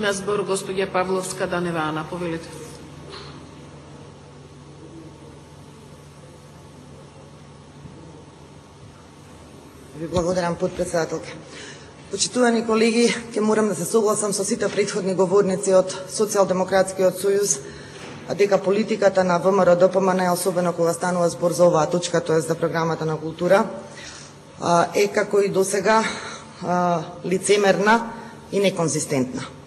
Има збор госпоѓа Павловска Даневана. Повелите. Ви благодарам, подпредседателка. Почитувани колеги, ќе морам да се согласам со сите претходни говорници од Социјалдемократскиот сојуз, дека политиката на ВМРО-ДПМН, особено кога станува збор за оваа точка, тоа е за програмата на култура, е како и досега лицемерна и неконзистентна.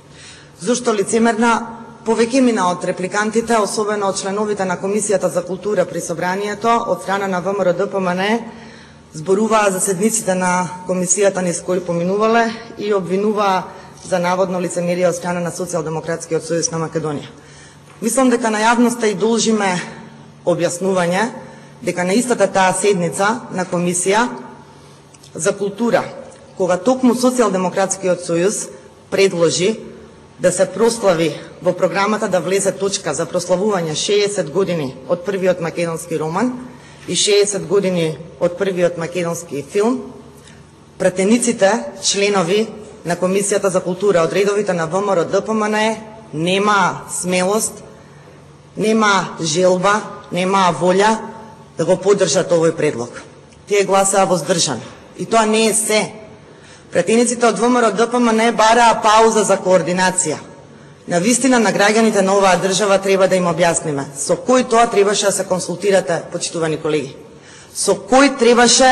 Зошто лицемерна? Повеќе мина од репликантите, особено од членовите на Комисијата за култура при собранието, од страна на ВМРО-ДПМН, зборуваа за седниците на комисијата низ кои поминувале и обвинуваа за наводно лицемерие од страна на Социјалдемократскиот сојуз на Македонија. Мислам дека на јавноста и должиме објаснување дека на истата таа седница на комисија за култура, кога токму Социјалдемократскиот сојуз предложи да се прослави во програмата да влезе точка за прославување 60 години од првиот македонски роман и 60 години од првиот македонски филм, пратениците, членови на Комисијата за култура од редовите на ВМРО-ДПМН нема смелост, нема желба, нема волја да го поддржат овој предлог. Тие гласаа воздржан. И тоа не е се. Пратениците од ВМРО-ДПМН бараа пауза за координација. Навистина на граѓаните на оваа држава треба да им објасниме со кој тоа требаше да се консултирате, почитувани колеги. Со кој требаше,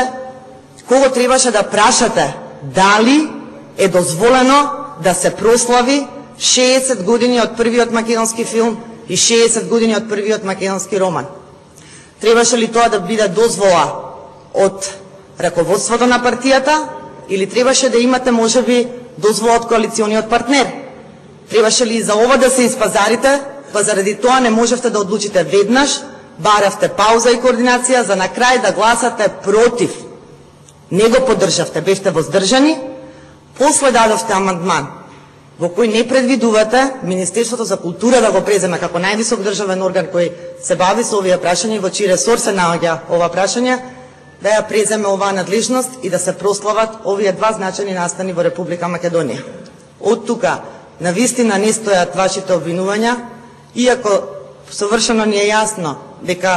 кого требаше да прашате дали е дозволено да се прослави 60 години од првиот македонски филм и 60 години од првиот македонски роман. Требаше ли тоа да биде дозвола од раководството на партијата или требаше да имате можеби дозвола од коалициониот партнер? Требаше ли за ова да се испазарите, па заради тоа не можевте да одлучите веднаш, баравте пауза и координација за на крај да гласате против. Не го поддржавте, бевте воздржани, после дадовте амандман во кој не предвидувате Министерството за култура да го преземе како највисок државен орган кој се бави со овие прашања и во чиј ресор се наоѓа ова прашање, да ја преземе оваа надлежност и да се прослават овие два значајни настани во Република Македонија. Од тука навистина не стојат вашите обвинувања, иако совршено ни е јасно дека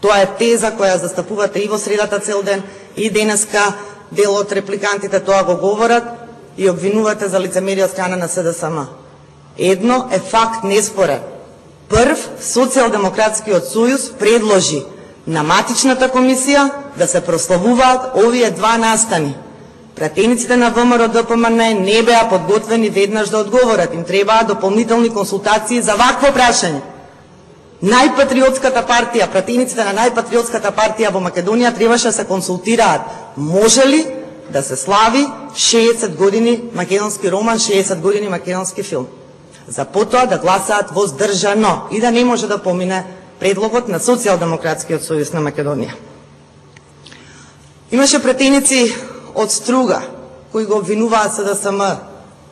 тоа е теза која застапувате и во средата цел ден, и денеска дел од репликантите тоа го говорат и обвинувате за лицемерие од страна на СДСМ. Едно е факт неспорен. Прв, Социјалдемократскиот сојуз предложи на матичната комисија да се прославуваат овие два настани. Пратениците на ВМРО-ДПМН не беа подготвени веднаш да одговорат, им требаа дополнителни консултации за вакво прашање. Најпатриотската партија, пратениците на најпатриотската партија во Македонија требаше да се консултираат може ли да се слави 60 години македонски роман, 60 години македонски филм. За потоа да гласаат воздржано и да не може да помине предлогот на Социјалдемократскиот сојуз на Македонија. Имаше пратеници од Струга кои го обвинуваа СДСМ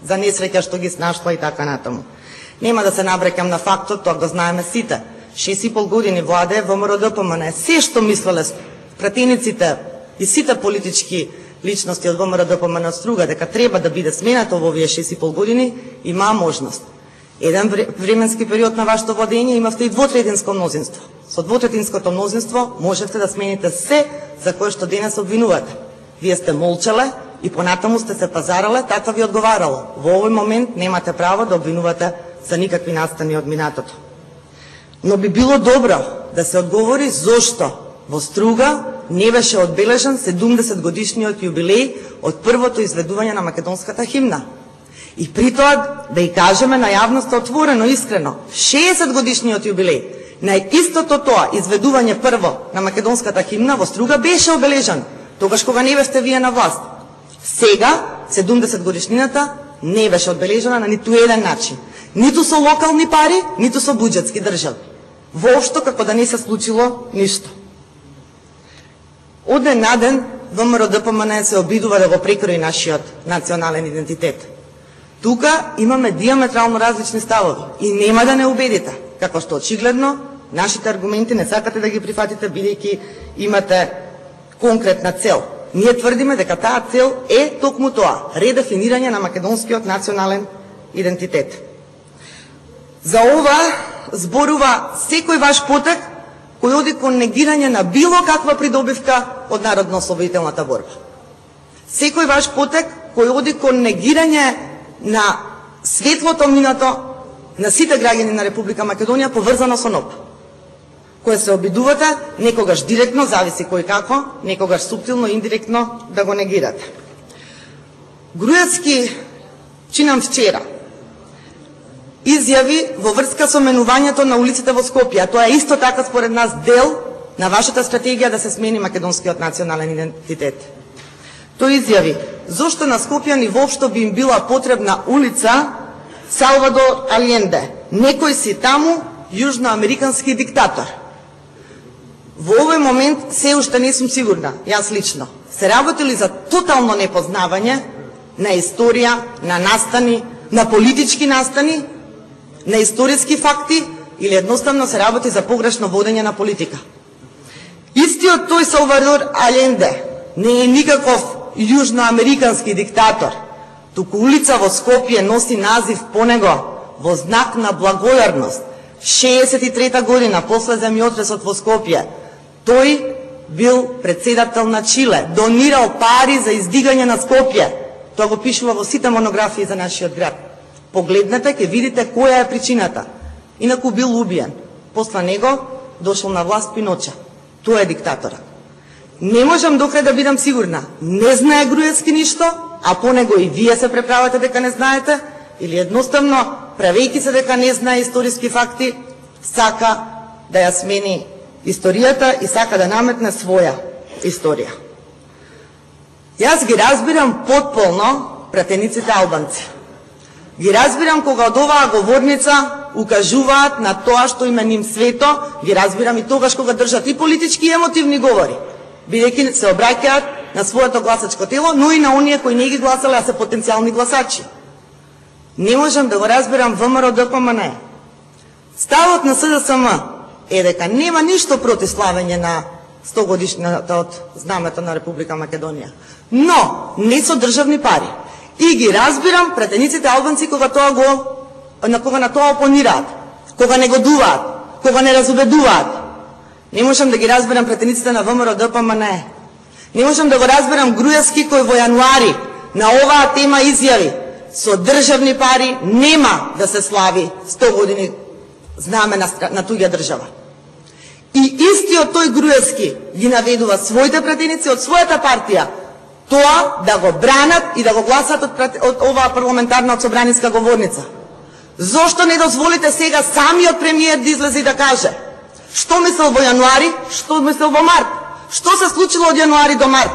за несреќа што ги снашла и така натаму. Нема да се набрекам на фактот, тоа го знаеме сите. 6,5 години владе ВМРО-ДПМН. Се што мислеле пратениците и сите политички личности од ВМРО-ДПМН од Струга дека треба да биде сменато во овие 6,5 години, има можност. Еден временски период на вашето владење имавте и двотретинско мнозинство. Со двотретинското мнозинство можевте да смените се за кое што денес обвинувате. Вие сте молчале и понатаму сте се пазарале, така ви одговарало. Во овој момент немате право да обвинувате за никакви настани од минатото. Но би било добро да се одговори зошто во Струга не беше одбележан 70 годишниот јубилеј од првото изведување на македонската химна. И при тоа да и кажеме на јавноста отворено, искрено, 60 годишниот јубилеј на истото тоа изведување прво на македонската химна во Струга беше обележан, тогаш кога не бевте вие на власт. Сега, 70 годишнината не беше одбележана на ниту еден начин. Ниту со локални пари, ниту со буџетски држави. Воопшто како да не се случило ништо. Од ден на ден ВМРО-ДПМН се обидува да го прекрои нашиот национален идентитет. Тука имаме диаметрално различни ставови и нема да не убедите, како што очигледно нашите аргументи не сакате да ги прифатите бидејќи имате конкретна цел. Ние тврдиме дека таа цел е токму тоа, редефинирање на македонскиот национален идентитет. За ова зборува секој ваш потек кој оди кон негирање на било каква придобивка од народно-ослободителната борба. Секој ваш потек кој оди кон негирање на светлото минато на сите граѓани на Република Македонија поврзано со НОБ, кој се обидувате некогаш директно, зависи кој како, некогаш суптилно, индиректно да го негирате. Груевски, чинам вчера, изјави во врска со менувањето на улиците во Скопје, тоа е исто така според нас дел на вашата стратегија да се смени македонскиот национален идентитет. Тој изјави, зошто на Скопјани воопшто би им била потребна улица Салвадор Алјенде, некој си таму јужноамерикански диктатор. Во овој момент се уште не сум сигурна, јас лично, се работи ли за тотално непознавање на историја, на настани, на политички настани, на историски факти, или едноставно се работи за погрешно водење на политика. Истиот тој Салвадор Алјенде не е никаков јужноамерикански диктатор, туку улица во Скопје носи назив по него во знак на благодарност. 63-та година, после земјотресот во Скопје, тој бил председател на Чиле, донирал пари за издигање на Скопје. Тоа го пишува во сите монографии за нашиот град. Погледнете, ќе видите која е причината. Инаку бил убиен. После него дошол на власт Пиноче. Тоа е диктатора. Не можам докрај да бидам сигурна. Не знае Груевски ништо, а по него и вие се преправате дека не знаете, или едноставно, правејќи се дека не знае историски факти, сака да ја смени историјата и сака да наметне своја историја. Јас ги разбирам потполно пратениците албанци. Ги разбирам кога од оваа говорница укажуваат на тоа што им е ним свето, ги разбирам и тогаш кога држат и политички и емотивни говори, бидејќи се обраќаат на своето гласачко тело, но и на оние кои не ги гласале, а се потенцијални гласачи. Не можам да го разбирам ВМРО ДПМН. Ставот на СДСМ е дека нема ништо против славење на 100 годишната од знамето на Република Македонија, но не со државни пари. И ги разбирам пратениците албанци кога на тоа опонираат, кога негодуваат, кога не разубедуваат. Не можам да ги разбирам пратениците на ВМРО ДПМН. Не можам да го разбирам Груевски кој во јануари на оваа тема изјави: со државни пари нема да се слави 100 години знаме на туѓа држава. И истиот тој Груевски ги наведува своите пратеници од својата партија тоа да го бранат и да го гласат од оваа парламентарна собраниска говорница. Зошто не дозволите сега самиот премиер да излезе и да каже што мислел во јануари, што мислел во март? Што се случило од јануари до март?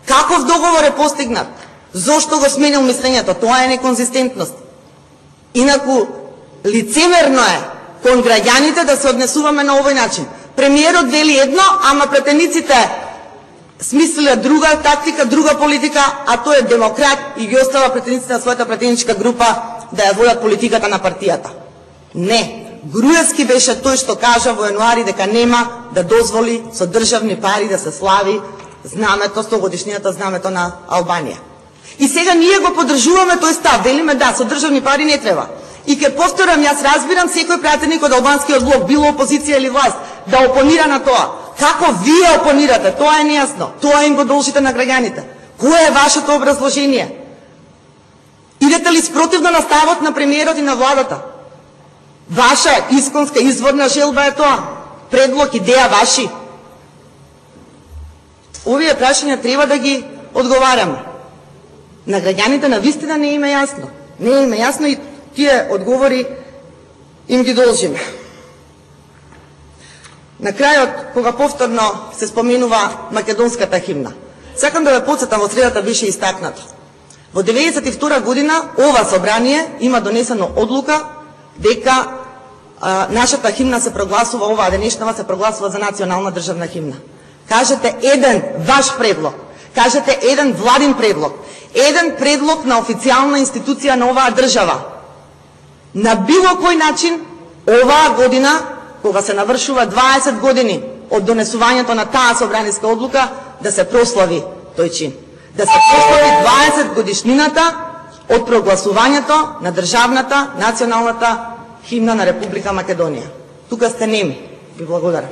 Каков договор е постигнат? Зошто го сменил мислењето? Тоа е неконзистентност. Инаку, лицемерно е кон граѓаните да се однесуваме на овој начин. Премиерот вели едно, ама пратениците смислиле друга тактика, друга политика, а тој е демократ и ги остава пратениците на својата пратеничка група да ја водат политиката на партијата. Не. Груевски беше тој што кажа во јануари дека нема да дозволи со државни пари да се слави знамето, 100 годишнината знамето на Албанија. И сега ние го поддржуваме тој став, велиме да, со државни пари не треба. И ке повторам, јас разбирам секој пратеник од албанскиот блок, било опозиција или власт, да опонира на тоа. Како вие опонирате, тоа е нејасно. Тоа им го должите на граѓаните. Кое е вашето образложение? Идете ли спротивно на ставот на премиерот и на владата? Ваша исконска изворна желба е тоа. Предлог, идеја ваши. Овие прашања треба да ги одговараме. На граѓаните на вистина не им е јасно. Не им е јасно и тие одговори им ги должиме. На крајот, кога повторно се споменува македонската химна, сакам да ве потсетам, во средата беше истакнато. Во 1992 година ова собрание има донесено одлука дека нашата химна се прогласува, оваа денешнава се прогласува за национална државна химна. Кажете еден ваш предлог, кажете еден владин предлог, еден предлог на официјална институција на оваа држава. На било кој начин, оваа година, кога се навршува 20 години од донесувањето на таа собраниска одлука, да се прослави тој чин. Да се прослави 20 годишнината од прогласувањето на државната, националната химна на Република Македонија. Тука сте неми. Ви благодарам.